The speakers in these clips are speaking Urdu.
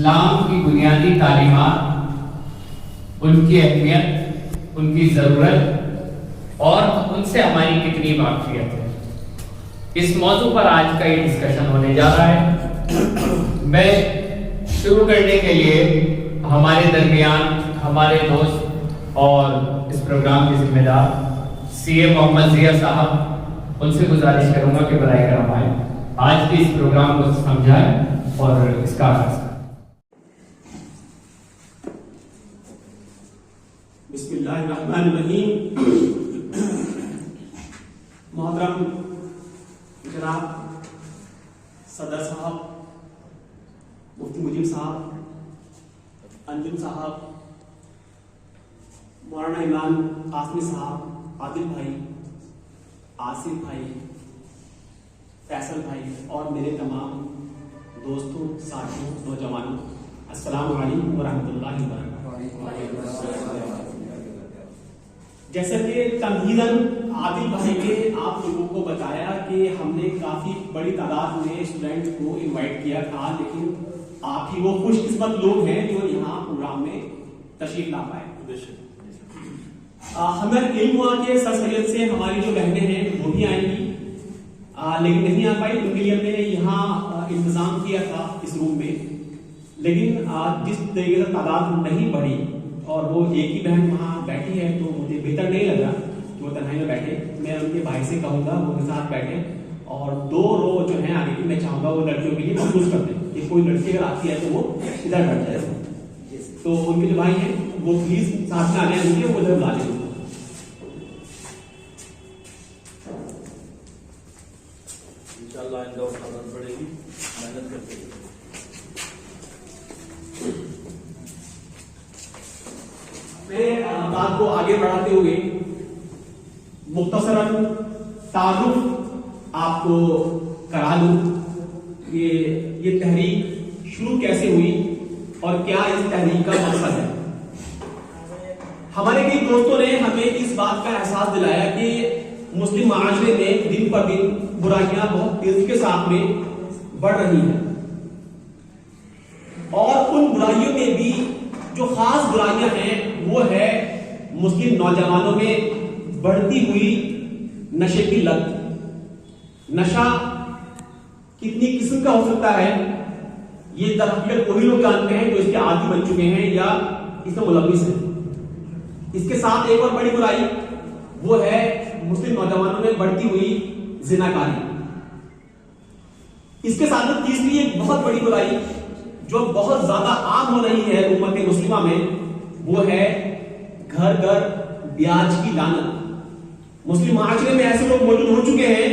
اسلام کی بنیادی تعلیمات، ان کی اہمیت، ان کی ضرورت اور ان سے ہماری کتنی واقفیت ہے، اس موضوع پر آج کا یہ ڈسکشن ہونے جا رہا ہے۔ میں شروع کرنے کے لیے ہمارے درمیان ہمارے دوست اور اس پروگرام کے ذمہ دار سی اے محمد ضیاء صاحب، ان سے گزارش کروں گا کہ برائے کرم آئیں، آج کے اس پروگرام کو سمجھائیں اور اس کا آغاز کریں۔ بسم اللہ الرحمن الرحیم۔ محترم جناب صدر صاحب، مفتی مجیب صاحب، انجم صاحب، مولانا عمران قاسمی صاحب، عادل بھائی، آصف بھائی، فیصل بھائی اور میرے تمام دوستوں، ساتھیوں، نوجوانوں، السلام علیکم ورحمۃ اللہ وبرکاتہ۔ جیسا کہ تمہیداً عادل بھائی نے آپ لوگوں کو بتایا کہ ہم نے کافی بڑی تعداد میں اسٹوڈنٹ کو انوائٹ کیا تھا، لیکن آپ ہی وہ خوش قسمت لوگ ہیں جو یہاں پروگرام میں تشریف لا پائے۔ ہمیں علم ہوا کہ سر سید سے ہماری جو بہنیں ہیں وہ بھی آئیں گی، لیکن نہیں آ پائی، ان کے لیے ہم نے یہاں انتظام کیا تھا اس روم میں، لیکن جس طریقے سے تعداد نہیں بڑھی اور وہ ایک ہی بہن وہاں بیٹھی ہے تو مجھے بہتر نہیں لگا کہ وہ تنہائی میں بیٹھے۔ میں ان کے بھائی سے کہوں گا وہ ان کے ساتھ بیٹھے اور دو رو جو ہیں آگے کی میں چاہوں گا وہ لڑکیوں کے لیے محفوظ کر دیں کہ کوئی لڑکی اگر آتی ہے تو وہ ادھر بیٹھ جائے۔ تو ان کے جو بھائی ہیں وہ پلیز ساتھ میں آنے ہیں، وہ ادھر بلا لیں۔ انشاءاللہ ان کا حضرت پڑے گی، محنت کرتے ہیں۔ میں بات کو آگے بڑھاتے ہوئے مختصراً تعارف آپ کو کرا دوں کہ یہ تحریک شروع کیسے ہوئی اور کیا اس تحریک کا مقصد ہے۔ ہمارے کئی دوستوں نے ہمیں اس بات کا احساس دلایا کہ مسلم معاشرے میں دن پر دن برائیاں بہت تیزی کے ساتھ میں بڑھ رہی ہیں، اور ان برائیوں میں بھی جو خاص برائیاں ہیں وہ ہے مسلم نوجوانوں میں بڑھتی ہوئی نشے کی لت۔ نشہ کتنی قسم کا ہو سکتا ہے یہ در حقیقت وہی لوگ جانتے ہیں جو اس کے عادی بن چکے ہیں یا اس میں ملوث ہیں۔ اس کے ساتھ ایک اور بڑی برائی وہ ہے مسلم نوجوانوں میں بڑھتی ہوئی زناکاری۔ اس کے ساتھ تیسری ایک بہت بڑی برائی جو بہت زیادہ عام ہو رہی ہے امت مسلمہ میں وہ ہے گھر گھر بیاج کی لعنت۔ مسلم معاشرے میں ایسے لوگ موجود ہو چکے ہیں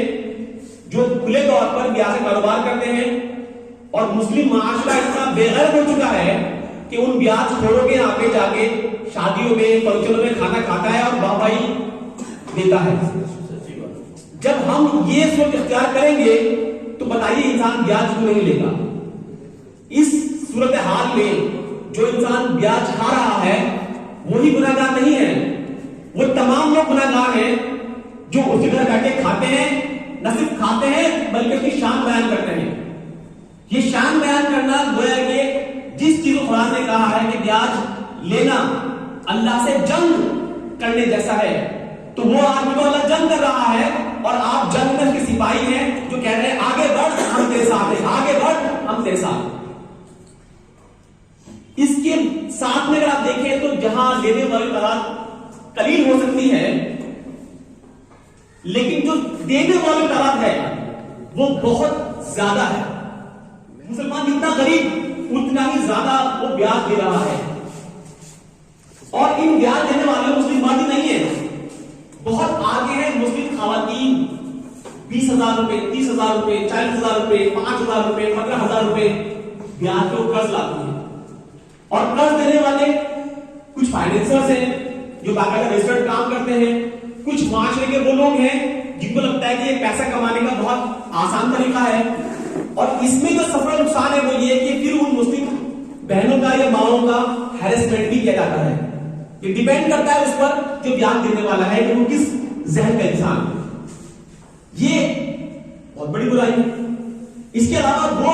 جو کھلے طور پر بیاج کا کاروبار کرتے ہیں، اور مسلم معاشرہ اتنا بے غیرت ہو چکا ہے کہ ان بیاج کھوڑوں کے یہاں پہ جا کے شادیوں میں، فنکشنوں میں کھانا کھاتا ہے اور بابائی دیتا ہے۔ جب ہم یہ سوچ اختیار کریں گے تو بتائیے انسان بیاج کیوں نہیں لے گا؟ اس صورتحال میں جو انسان بیاج کھا رہا ہے وہی گناہگار نہیں ہے، وہ تمام لوگ گناہگار ہیں جو اس کے گھر بیٹھے کھاتے ہیں، نہ صرف کھاتے ہیں بلکہ اس کی شان بیان کرتے ہیں۔ یہ شان بیان کرنا گویا کہ جس چیز کو قرآن نے کہا ہے کہ بیاج لینا اللہ سے جنگ کرنے جیسا ہے، تو وہ آدمی تو اللہ جنگ کر رہا ہے اور آپ جنگ میں اس کے سپاہی ہیں جو کہہ رہے ہیں آگے بڑھ ہم تیرے ساتھ ہیں، آگے بڑھ ہم تیرے ساتھ ہیں۔ اس کے ساتھ میں اگر آپ دیکھیں تو جہاں لینے والی تعداد قلیل ہو سکتی ہے، لیکن جو دینے والی تعداد ہے وہ بہت زیادہ ہے۔ مسلمان جتنا غریب اتنا ہی زیادہ وہ بیاج دے رہا ہے، اور ان بیاج دینے والے مسلم مرد نہیں ہیں، بہت آگے ہیں مسلم خواتین 20,000 روپے، 30,000 روپے، 40,000 روپے، 5,000 روپے، 15,000 روپے بیاج کو قرض لاتی ہیں۔ اور قرض دینے والے کچھ فائنینسرز ہیں جو باقاعدہ رجسٹرڈ کام کرتے ہیں، کچھ معاشرے کے وہ لوگ ہیں جن کو لگتا ہے کہ یہ پیسہ کمانے کا بہت آسان طریقہ ہے، اور اس میں جو سفر نقصان ہے وہ یہ کہ پھر ان مسلم بہنوں کا یا ماؤں کا ہیرسمنٹ بھی کیا جاتا ہے۔ یہ ڈیپینڈ کرتا ہے اس پر جو بیان دینے والا ہے کہ وہ کس ذہن کا انسان ہے۔ یہ بہت بڑی برائی ہے۔ اس کے علاوہ وہ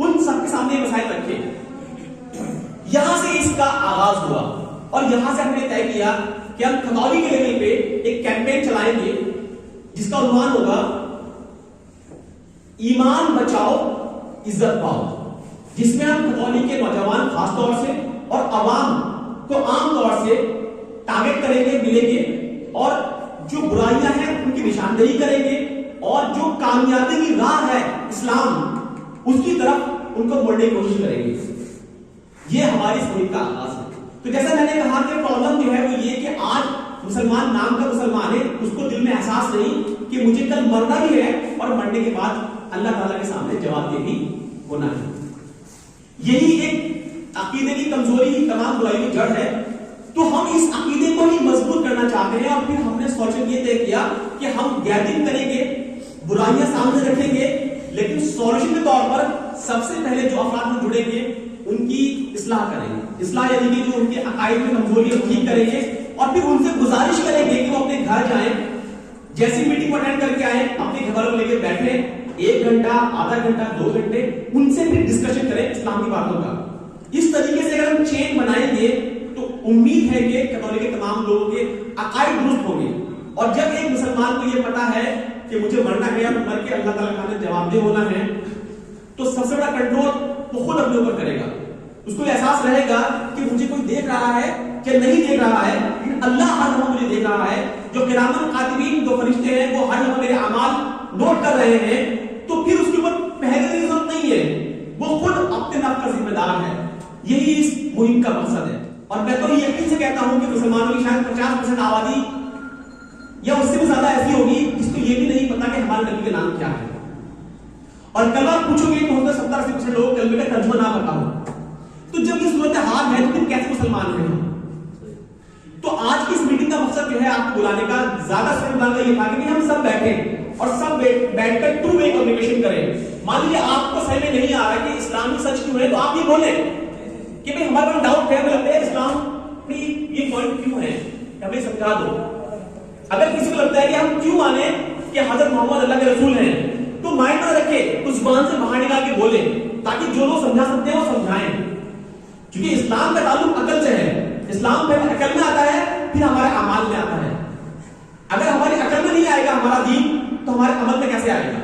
ان سب کے سامنے مسائل رکھے. یہاں سے اس کا آغاز ہوا اور یہاں سے ہم نے طے کیا کہ ہم کھتولی کے لیول پہ ایک کیمپین چلائیں گے جس کا عنوان ہوگا ایمان بچاؤ عزت پاؤ، جس میں ہم کھتولی کے نوجوان خاص طور سے اور عوام کو عام طور سے ٹارگٹ کریں گے، ملیں گے اور جو برائیاں ہیں ان کی نشاندہی کریں گے اور جو کامیابی کی راہ ہے اسلام اس کی طرف ان کو موڑنے کی کوشش کریں گے. یہ ہماری اس مہم کا آغاز ہے. تو جیسا میں نے کہا کہ پرابلم جو ہے وہ یہ کہ آج مسلمان نام کا مسلمان ہے، اس کو دل میں احساس نہیں کہ مجھے کل مرنا بھی ہے اور مرنے کے بعد اللہ تعالیٰ کے سامنے جواب دہی ہونا ہے. یہی ایک عقیدے کی کمزوری ہی تمام برائی کی جڑ ہے. تو ہم اس عقیدے کو ہی مضبوط کرنا چاہتے ہیں اور پھر ہم نے سوچ یہ طے کیا کہ ہم گیدرنگ کریں گے، برائیاں سامنے رکھیں گے، لیکن سولوشن کے طور پر سب سے پہلے جو افراد میں جڑیں گے ان کی اصلاح کریں گے. اصلاح یعنی کہ جو ان کے عقائد میں کمزوری ہے ٹھیک کریں گے اور پھر ان سے گزارش کریں گے کہ وہ اپنے گھر جائیں، جیسی میٹنگ اٹینڈ کر کے آئیں، اپنے گھر والوں کو لے کے بیٹھیں، 1 گھنٹہ، آدھا گھنٹہ، 2 گھنٹے ان سے پھر ڈسکشن کریں اسلام کی باتوں کا. اس طریقے سے اگر ہم چین بنائیں گے تو امید ہے کہ کتولی کے تمام لوگوں کے عقائد درست ہوں گے. اور جب ایک مسلمان کو یہ پتا ہے کہ مجھے مرنا ہے اور مر کے اللہ تعالیٰ کا جواب دہ ہونا ہے تو سب سے بڑا کنٹرول وہ خود اپنے اوپر کرے گا. اس کو احساس رہے گا کہ مجھے کوئی دیکھ رہا ہے کہ نہیں دیکھ رہا ہے، لیکن اللہ ہر لمحہ مجھے دیکھ رہا ہے. جو کرامن کاتبین، جو فرشتے ہیں وہ ہر لمحہ میرے اعمال نوٹ کر رہے ہیں. تو پھر اس کے اوپر پہلے کی ضرورت نہیں ہے، وہ خود اپنے نفس کا ذمہ دار ہے. یہی اس مہم کا مقصد ہے. اور میں تو یقین سے کہتا ہوں کہ مسلمانوں کی شاید 50% آبادی یا اس سے بھی زیادہ ایسی ہوگی جس کو یہ بھی نہیں پتا کہ ہمارے نبی کا نام کیا ہے. اور کلمہ پوچھو گے تو ہوتا 70-80% لوگ کلمے کا ترجمہ نہ پتا ہو. تو جب یہ صورت حال ہے تو پھر کیسے مسلمان ہیں؟ تو آج کی اس میٹنگ کا مقصد جو ہے آپ کو بلانے کا، زیادہ سے بلانے کا یہ تھا کہ ہم سب بیٹھیں اور سب بیٹھ کر 2 وے کمیونیکیشن کریں. مان لیجیے آپ کو سمجھ میں نہیں آ رہا کہ اسلام کی سچ کیوں ہے تو آپ یہ بولیں کہ بھئی ہمارے پاس ڈاؤٹ ہے، ہمیں لگتا ہے اسلام میں یہ پوائنٹ کیوں ہے، ہمیں سمجھا دو. اگر کسی کو لگتا ہے کہ ہم کیوں مانیں کہ حضرت محمد اللہ کے رسول ہیں تو مائنڈ میں رکھے، اس زبان سے باہر نکال کے بولے تاکہ جو لوگ سمجھا سکتے ہیں وہ سمجھائیں. کیونکہ اسلام کا تعلق عقل سے ہے. اسلام پہلے عقل میں آتا ہے پھر ہمارے اعمال میں آتا ہے. اگر ہماری عقل میں نہیں آئے گا ہمارا دین تو ہمارے عمل میں کیسے آئے گا؟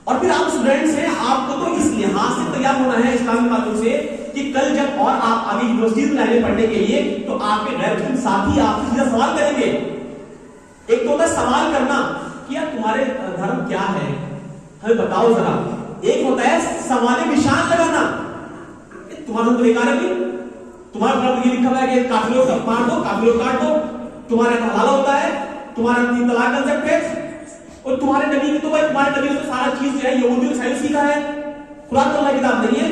اور پھر آپ اسٹوڈنٹس ہیں، آپ کو تو اس لحاظ سے تیار ہونا ہے اسلامی باتوں سے کہ کل جب اور آپ آگے یونیورسٹیز میں آئیں پڑھنے کے لیے تو آپ کے غیر مسلم ساتھی آپ سے سیدھا سوال کریں گے. ایک تو ہوتا ہے سوال کرنا کہ یار تمہارے دھرم کیا ہے ہمیں بتاؤ ذرا. ایک ہوتا ہے سوال نشان لگانا، تمہارا تو بیکار ہے نہیں، تمہارا طرف یہ لکھا ہوا ہے کہ کافروں کو مار دو، کافروں کو کاٹ دو، تمہارا تو حلال ہوتا ہے، تمہارا 3 طلاق کنسپٹ ہے، اور تمہارے نبی کی تو بھائی تمہارے نبی نے تو سارا چیز جو ہے یہودی اور عیسائی سیکھا ہے. قرآن تو اللہ کی کتاب نہیں ہے،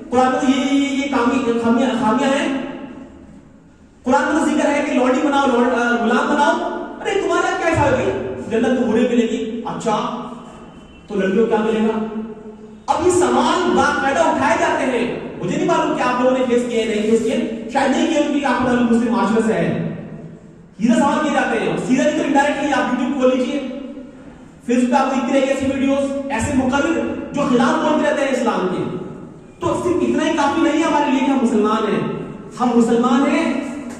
قرآن میں تو یہ خامیاں ہیں. قرآن میں تو ذکر ہے کہ لوڈی بناؤ، غلام بناؤ. ارے تمہارا کیا خیال ہے جنت تو بڑے ملے گی، اچھا تو لڑکیوں کیا ملے گا؟ اب یہ سوال باقاعدہ اٹھائے جاتے ہیں. مجھے نہیں معلوم کہ آپ لوگوں نے فیس کیے نہیں فیس کیے، شاید نہیں کیے کیونکہ آپ تعلق مسلم معاشرے سے ہے. سیدھا سوال کیے جاتے ہیں، سیدھا نہیں تو انڈائریکٹلی آپ یوٹیوب کھول لیجیے، فیس بک پہ آپ دیکھتے رہیے ایسی ویڈیوز، ایسے مقرر جو خلاف بولتے رہتے ہیں اسلام کے. تو صرف اتنا ہی کافی نہیں ہمارے لیے کہ ہم مسلمان ہیں. ہم مسلمان ہیں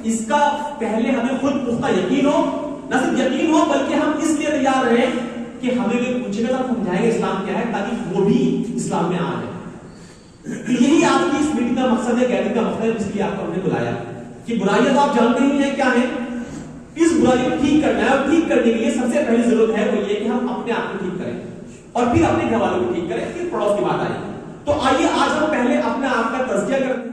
اس کا پہلے ہمیں خود پختہ یقین ہو، نہ صرف یقین ہو بلکہ ہم اس لیے تیار رہیں کہ ہمیں کوئی پوچھے گا تو سمجھائیں گے اسلام کیا ہے تاکہ وہ بھی اسلام میں آ جائے. یہی آپ کی اس میٹنگ کا مقصد ہے، گیدرنگ کا مقصد ہے، جس لیے آپ کو ہم نے بلایا کہ برائیاں تو آپ جانتے ہی ہیں کیا ہے. اس برائی کو ٹھیک کرنا ہے اور ٹھیک کرنے کے لیے سب سے پہلی ضرورت ہے وہ یہ کہ ہم اپنے آپ کو ٹھیک کریں اور پھر اپنے گھر والوں کو ٹھیک کریں، پھر پڑوس کی بات آئی. تو آئیے آج ہم پہلے اپنے آپ کا تزکیہ کرتے ہیں.